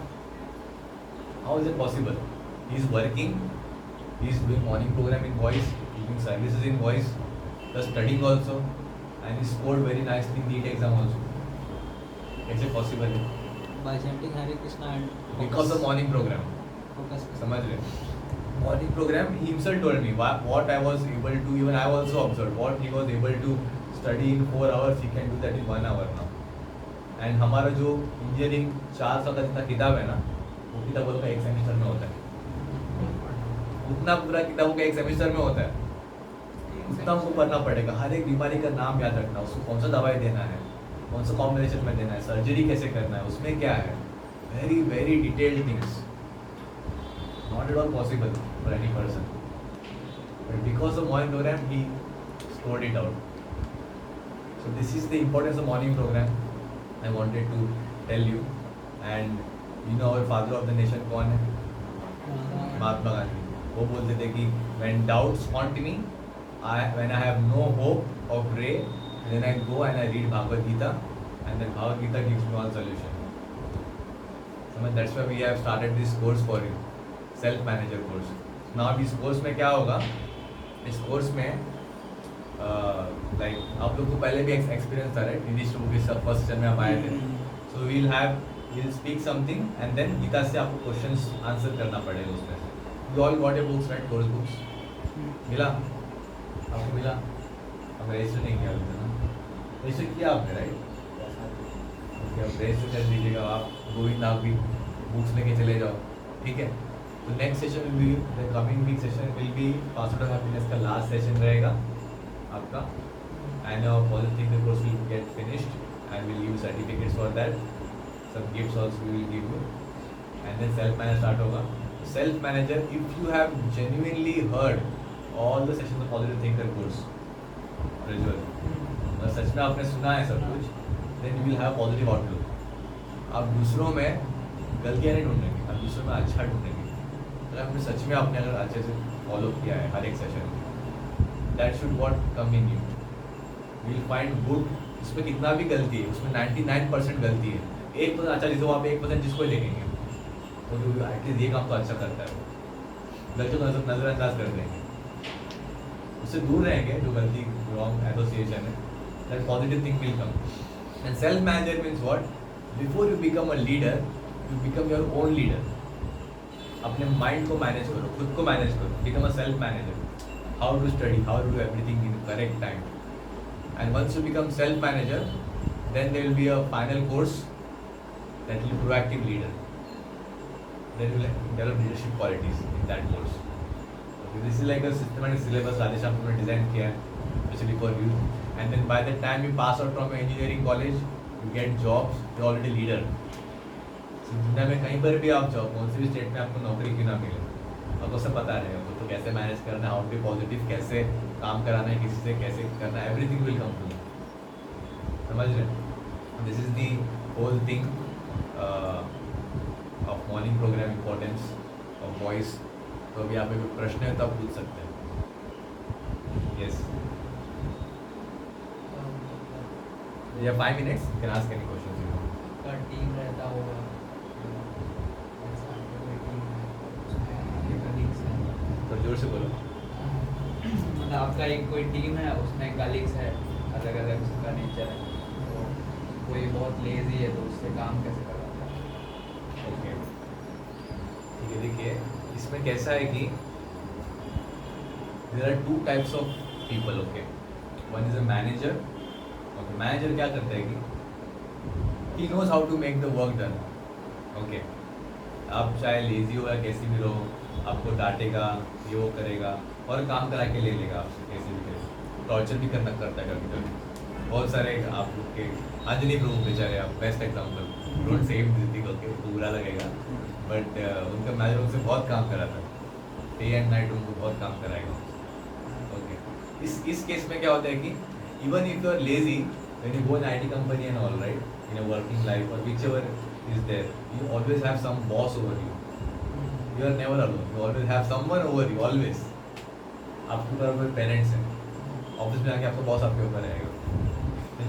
how is it possible? He is working, he is doing morning program in voice, giving services in voice, plus studying also, and he scored very nicely in NEET exam also. कैसे possible है? By chanting Hare Krishna and Because of morning program. focus. समझ रहे? Morning program, he himself told me what I was able to, even I also observed what he was able to study in 4 hours, he can do that in 1 hour now. And हमारा जो engineering 4 साल का जितना किताब है ना, वो किताब का एक सेमेस्टर में होता है, उतना पूरा किताबों का एक सेमेस्टर में होता है. उतना हमको पढ़ना पड़ेगा, हर एक बीमारी का नाम याद रखना, उसको कौन सा दवाई देना है, कौन सा कॉम्बिनेशन में देना है, सर्जरी कैसे करना है, उसमें क्या है, very detailed things, not at all possible for any person, but because of morning program he scored it out. So this is the importance of morning program I wanted to tell you. And you know our father of the nation कौन है? महात्मा गांधी. वो बोलते थे कि when doubts haunt me, when I have no hope और pray, then I go and I read Bhagavad Gita, and then Bhagavad Gita gives me all solution. So that's why we have started this course for you, self manager course. Now इस course में क्या होगा? इस course में like आप लोग को पहले भी experience था, right? English to के सब first session में हम आए थे. So we'll speak something and then Gita से आपको questions answer करना पड़ेगा उसमें से. You all got your books, right? Course books. मिला? आपको मिला? अब रजिस्टर नहीं किया ना? रजिस्टर किया आपने, राइट? ओके, अब रजिस्टर कर दीजिएगा. आप गोविंद आप भी बुक्स लेके चले जाओ, ठीक है? तो next session will be, the coming week session will be password of happiness का लास्ट सेशन रहेगा आपका. And positive the course will get finished and will give certificates for that, सब gifts also we will give you. And then self manager start होगा. Self manager, if you have genuinely heard all the sessions of positive thinker course Prajwal, और सच में आपने सुना है सब कुछ, then you will have positive outlook. आप दूसरों में गलतियाँ नहीं ढूंढेंगे, आप दूसरों में अच्छा ढूंढेंगे. अगर आपने सच में आपने अगर अच्छे से फॉलो किया है हर एक session, that should what come in you. Will find good, उसमें कितना भी गलती है उसमें 99% गलती है, 1% अच्छा जिसे वो आप 1% जिसको देखेंगे वो तो एटलीस्ट ये काम तो अच्छा करता है, गलती को नज़रअंदाज कर देंगे, उससे दूर रहेंगे जो गलती रॉन्ग एसोसिएशन है, that positive thing will come. And self manager means what, before you become a leader you become your own leader. अपने माइंड को मैनेज करो, खुद को मैनेज करो, become a self manager. How to study, how to do everything in correct time. And once you become self manager then there will be a final course that will be proactive leader. Then you will develop leadership qualities in that course. Okay, this is like a systematic syllabus Radheshyam ने design किया है especially for you. And then by the time you pass out from engineering college, you get jobs. You are already leader. So दुनिया में कहीं पर भी आप जाओ, कौन सी भी स्टेट में आपको नौकरी क्यों ना मिले, आपको सब पता रहेगा तो कैसे मैनेज करना है, हाउ टू बी पॉजिटिव, कैसे काम कराना है किसी से, कैसे करना है, everything will come to you. समझ रहे? This is the whole thing of morning program, importance of voice. तो अभी आप कोई प्रश्न है तो आप पूछ सकते हैं. यस, या 5 minutes you can ask any questions you want. का टीम रहता होगा, ऐसा कोई टीम है, उसमें आपके colleagues हैं. थोड़ा जोर से बोलो. मतलब आपका एक कोई टीम है, उसमें कलीग्स है, अलग अलग उसका नेचर है, तो कोई बहुत लेजी है तो उससे काम कैसे करवाता है? ओके, ठीक है. देखिए इसमें कैसा है कि there are 2 types of people. Okay, one is a manager. Okay, manager क्या करता है कि he knows how to make the work done. Okay, आप चाहे लेजी हो या कैसी भी रहो, आपको डांटेगा, ये वो करेगा और काम करा के ले लेगा आपसे कैसे भी कैसे. टॉर्चर भी करना करता है कभी कभी. बहुत सारे आप लोग के अंजनी प्रभु बेचारे, आप best example, don't say him, okay, तो बुरा लगेगा बट उनका मैनेजर उनसे बहुत काम कराता है, डे एंड नाइट उनको बहुत काम कराएगा. ओके, इस केस में क्या होता है कि even if you are lazy when you go in IT company and all right, in a working life और whichever is there, you always have some boss over you. You are never alone, you always have someone over you. Always आपके ऊपर कोई parents हैं, office में आके आपका boss आपके ऊपर रहेगा,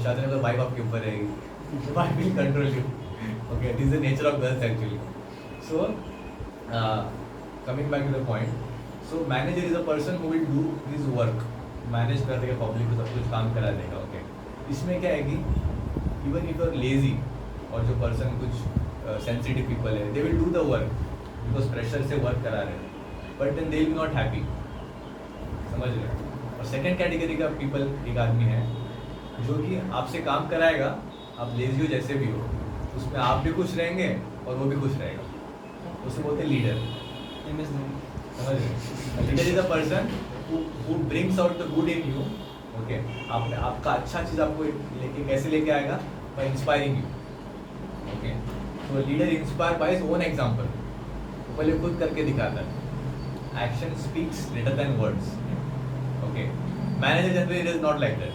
शादी में तो वाइफ आपके ऊपर रहेगी, wife will control you. Okay, it is the nature of girls actually. So coming back to the point, so manager is a person who will do his work, manage कर देगा, पब्लिक को सब कुछ काम करा देगा. ओके, इसमें क्या है कि even if you are lazy और जो पर्सन कुछ सेंसिटिव पीपल है, they will do the work because pressure से वर्क करा रहे हैं, but then they will be not happy. समझ रहे हैं? और सेकेंड कैटेगरी का पीपल एक आदमी है जो कि आपसे काम कराएगा, आप लेजी हो जैसे भी हो, उसमें आप भी खुश रहेंगे और वो भी खुश रहेगा. उसे बोलते हैं लीडर. MS धोनी. समझ रहे? Leader is a person who brings out the good in you. Okay, आपका अच्छा चीज़ आपको लेके कैसे लेके आएगा? By inspiring you. ओके, तो leader inspire by his own example, पहले खुद करके दिखाता है. Action speaks later than words. Okay, manager generally is not like that,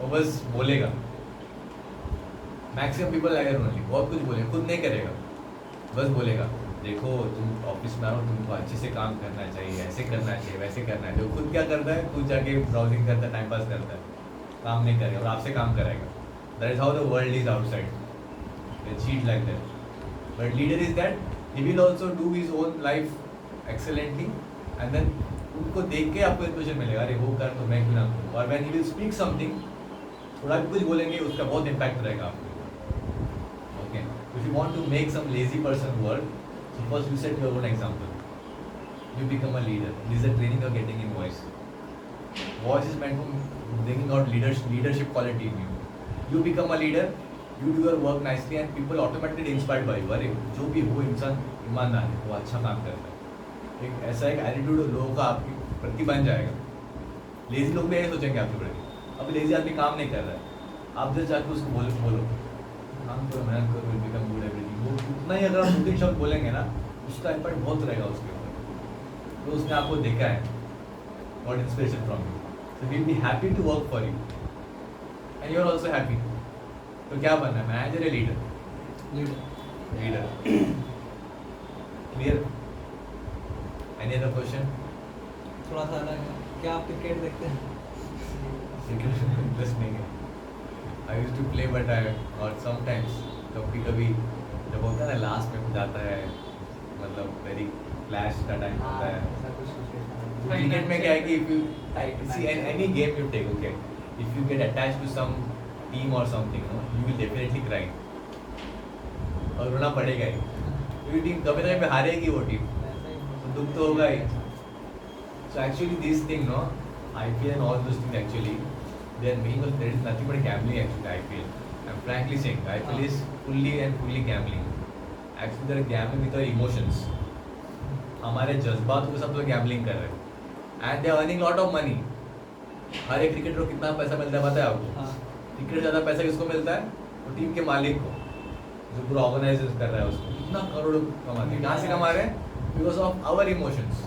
वो बस बोलेगा. Maximum people like that only, बहुत कुछ बोलेगा, खुद नहीं करेगा, बस बोलेगा देखो तुम ऑफिस में आओ, तुमको अच्छे से काम करना चाहिए, ऐसे करना चाहिए, वैसे करना है. जो खुद क्या करता है, खुद जाके ब्राउजिंग करता है, टाइम पास करता है, काम नहीं करेगा और आपसे काम कराएगा. That is how the world is outside. They cheat like that. But leader is that he will also do his own life excellently and then उनको देख के आपको इंस्पिरेशन मिलेगा, अरे वो कर तो मैं क्यों ना करूँ. और when he will speak something, थोड़ा भी कुछ बोलेंगे उसका बहुत इम्पैक्ट रहेगा आपको. Okay, if you want to make some lazy person work, first you set your own example, you become a leader. This is a training you are getting in voice. Voice is meant for bringing out leadership quality in you. You become a leader, you do your work nicely and people automatically inspired by you. अरे जो भी वो इंसान ईमानदार है, वो अच्छा काम करता है. एक ऐसा एक एटीट्यूड लोगों का आपके प्रति बन जाएगा. लेजी लोग भी यही सोचेंगे आपके प्रति. अब लेजी आदमी काम नहीं कर रहा है, आप जस्ट जाकर उसको बोलो काम करो, मेहनत करो, विल बिकम गुड एवरीथिंग. वो उतना ही अगर आप 2-3 शब्द बोलेंगे ना, उसका इम्पैक्ट बहुत रहेगा उसके ऊपर. तो उसने आपको देखा है, got inspiration from you, so we will be happy to work for you and you are also happy. तो क्या बनना है, मैनेजर या leader? Leader. Clear? Any other question? थोड़ा सा अलग है, क्या आप क्रिकेट देखते हैं? क्रिकेट में इंटरेस्ट नहीं है. I use to play but I और समटाइम्स कभी कभी जब होता है ना लास्ट में जाता है मतलब वेरी क्लैश का टाइम होता है. ऐसा कुछ सिचुएशन क्रिकेट में क्या है कि if you see any game you take, okay, if you get attached to some team or something, no, you will definitely cry. और रोना पड़ेगा ही. क्योंकि टीम कभी ना कभी हारेगी वो टीम, तो दुख तो होगा ही. So actually this thing, no, IPL and all those things actually, they are making us, there is nothing but gambling actually IPL. I'm frankly saying IPL is fully and fully gambling. Actually they are gambling with our emotions. हमारे जज्बात को सब लोग gambling कर रहे हैं and they are earning lot of money. हर एक क्रिकेटर को कितना पैसा मिलता है पता है आपको? क्रिकेट ज़्यादा पैसा किसको मिलता है? वो टीम के मालिक को, जो पूरा ऑर्गेनाइज कर रहा है उसको. कितना करोड़ कमाते हैं. कहाँ से कमा रहे हैं? Because of our emotions.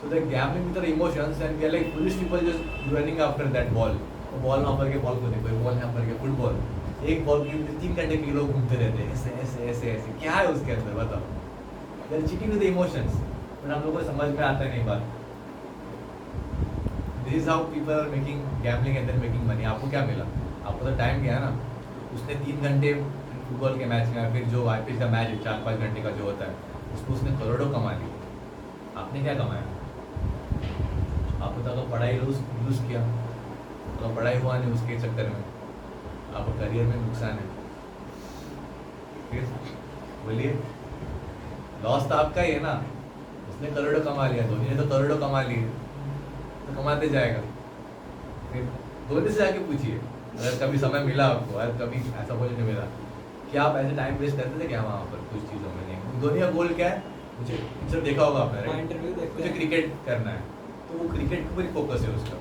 So they gambling with our emotions and we are like foolish people just running after that ball. वो बॉल यहाँ पर के बॉल को देखो, बॉल यहाँ पर के फुटबॉल, एक बॉल के 3 घंटे के लोग घूमते रहते हैं ऐसे ऐसे ऐसे ऐसे. क्या है उसके अंदर बताओ? They are cheating with the emotions, but हम लोगों को समझ में आता नहीं बात. This is how people are making gambling and then making money. आपको क्या मिला? आपको तो टाइम गया ना. उसने 3 घंटे फुटबॉल के मैच में, फिर जो IPL का मैच 4-5 घंटे का जो होता है उसको उसने करोड़ों कमा लिए. आपने क्या कमाया? आपको तो पढ़ाई लूज किया, तो पढ़ाई हुआ नहीं उसके चक्कर में, आपको करियर में नुकसान है. फिर बोलिए, लॉस तो आपका ही है ना. उसने करोड़ों कमा लिया, धोनी ने तो करोड़ों कमा लिए, तो कमाते जाएगा. फिर धोनी से जाके पूछिए, अगर कभी समय मिला आपको, अगर कभी ऐसा बोलने नहीं मिला, क्या आप ऐसे टाइम वेस्ट करते थे क्या वहाँ पर कुछ चीज़ों में? नहीं. धोनी का गोल क्या है? मुझे पिक्चर देखा होगा आपने, इंटरव्यू देखते मुझे हैं क्रिकेट करना है, तो वो क्रिकेट के ऊपर ही फोकस है उसका.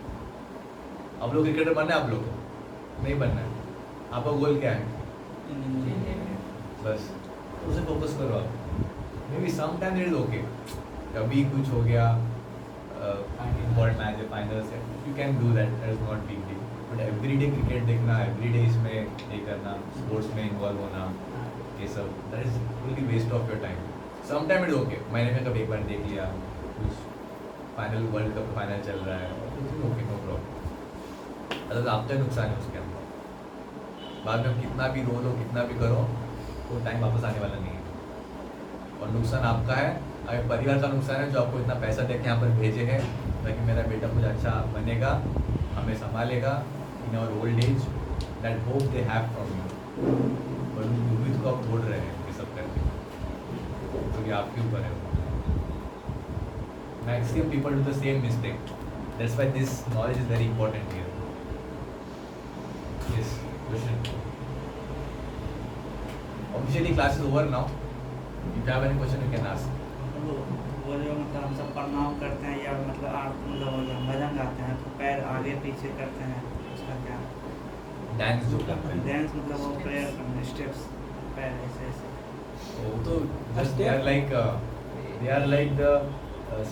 आप लोग क्रिकेटर बनना है, आप लोग को नहीं बनना है. आपका गोल क्या है? बस तो उसे फोकस करो आप. Maybe sometime it is okay, कभी कुछ हो गया इम्पोर्टेंट मैच है, फाइनल्स है, you can do that, that is not big deal. But every day cricket देखना, एवरी डे इसमें ये करना, स्पोर्ट्स में इन्वॉल्व होना, ये सब that is fully waste of your time. Sometime it is okay, महीने में कभी एक बार देख लिया, कुछ फाइनल वर्ल्ड कप फाइनल चल रहा है, ओके नो प्रॉब्लम. अगर आपका नुकसान है उसके अंदर, बाद में कितना भी रो लो, कितना भी करो, वो टाइम वापस आने वाला नहीं है. और नुकसान आपका है, अगर परिवार का नुकसान है जो आपको इतना पैसा दे के यहाँ पर भेजे हैं ताकि मेरा बेटा कुछ अच्छा बनेगा, हमें संभालेगा in our old age. That hope they have from you. और उम्मीद को आप तोड़ रहे हैं ये सब करके, तो ये आपके ऊपर है. Maximum people do the same mistake. That's why this knowledge is very important here. Yes, question. Officially class is over now. If you have any question, you can ask. वो जो मतलब हम सब प्रणाम करते हैं या मतलब आप मतलब वो जो भजन गाते हैं तो पैर आगे पीछे करते हैं, उसका क्या? डांस जो करते हैं, डांस मतलब वो प्रेयर करते हैं, स्टेप्स पैर ऐसे ऐसे. वो तो just they are like the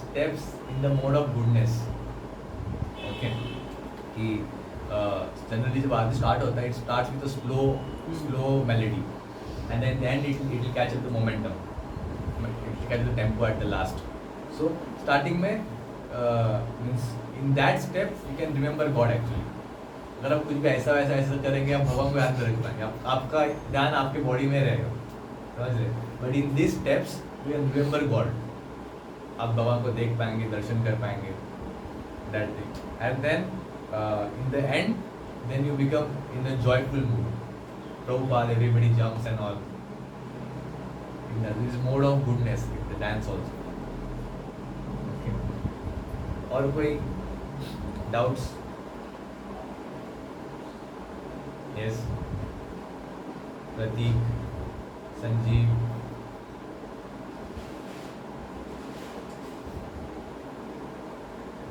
steps in the mode of goodness. Okay. कि generally जब आरती स्टार्ट होता है, it starts with a slow melody. And then it will catch up the momentum, it will catch the tempo at the last. So starting में means in that step you can remember God actually. अगर आप कुछ भी ऐसा करेंगे, आप भगवान को याद रख पाएंगे, आपका ध्यान आपके बॉडी में रहेगा, समझ रहे? But in this steps you can remember God. आप भगवान को देख पाएंगे, दर्शन कर पाएंगे, that thing. And then in the end then you become in a joyful mood. Prabhupada, everybody jumps and all. There is mode of goodness in the dance also. Okay. और कोई doubts? Yes. प्रतीक, संजीव.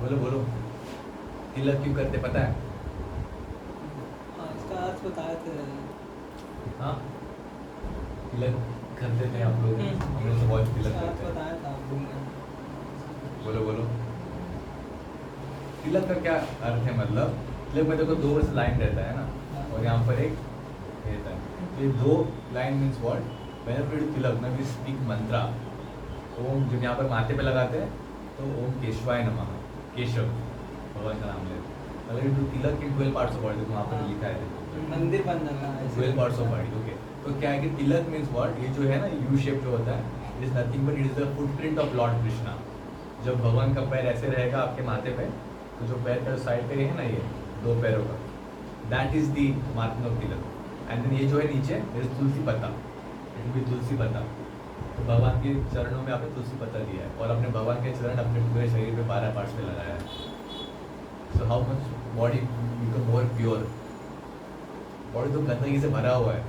बोलो. तिलक क्यों करते पता है? इसका अर्थ बताए थे. हाँ, तिलक करते थे आप लोग, हम लोग तो बहुत तिलक इसका अर्थ करते हैं. बताया था आप लोगों ने. बोलो. तिलक का क्या अर्थ है? मतलब तिलक में देखो 2 लाइन रहता है ना, और यहाँ पर एक रहता है. ये 2 line means what? Whenever you do tilak, when we speak mantra, Om जब यहाँ पर माथे पे लगाते हैं तो ओम केशवाय नमः, केशव भगवान का नाम लेते हैं. अगर टू तिलक के 12 पार्ट्स ऑफ बॉडी, देखो वहाँ पर लिखा है मंदिर बनना का ऐसे। 12 पार्ट्स ऑफ बॉडी। ओके, तो क्या है कि तिलक मीन्स व्हाट, ये जो है ना यू शेप जो होता है, it is nothing but it is the footprint of Lord Krishna. जब भगवान का पैर ऐसे रहेगा आपके माथे पे, तो जो पैर का साइड पे है ना, ये 2 पैरों का, that is the marking of tilak. And then ये जो है नीचे इज तुलसी पत्ता, इट भी तुलसी पत्ता। तो भगवान के चरणों में आपने तुलसी पत्ता दिया है और अपने भगवान के चरण अपने पूरे शरीर पे 12 पार्ट्स पे लगाया है। So how much body become more pure. Body तो गंदगी से भरा हुआ है,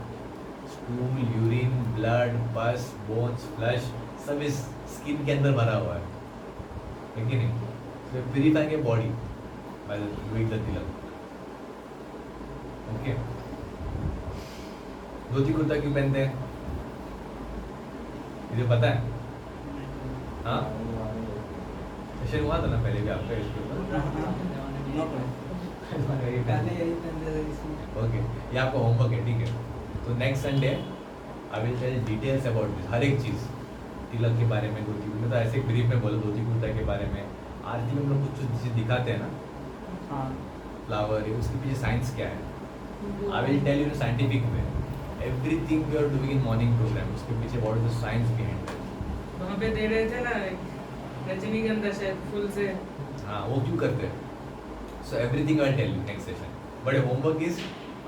स्टूल, यूरिन, ब्लड, पस, बोन्स, फ्लश, सब इस स्किन के अंदर भरा हुआ है कि नहीं? तो purifying a body by doing the tilak. Okay, dhoti kurta क्यों पहनते हैं, मुझे पता है? हाँ, सेशन हुआ था ना पहले भी आपका इसके ऊपर। पहले यही पहनते थे इसमें। ओके, ये आपका होमवर्क है, ठीक है? तो next Sunday I will tell details about this, हर एक चीज़ तिलक के बारे में, धोती कुर्ता, तो ऐसे ब्रीफ में बोलो धोती कुर्ता के बारे में। आरती में हम लोग कुछ चीज़ दिखाते हैं ना, हाँ फ्लावर, उसके पीछे साइंस क्या है, I will tell you in scientific way everything we are doing in morning program, उसके पीछे what is the science behind it. वहाँ पे दे रहे थे ना रजनीगंधा शायद फूल से। हाँ, वो क्यों करते हैं? So everything I tell you next session, but homework is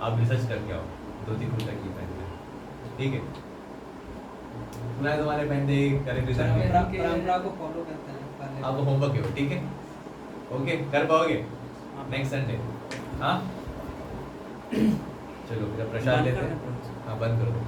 आप रिसर्च करके आओ धोती कुर्ता क्यों पहनते हैं, ठीक है? पुराने ज़माने पहनते करेक्ट रीजन परंपरा को फॉलो करते हैं पहले। आपको होमवर्क है वो, ठीक है? ओके, कर पाओगे नेक्स्ट संडे? हाँ चलो, फिर अब प्रसाद बंद लेते करना हैं। पड़ेगा। हाँ, बंद कर दो।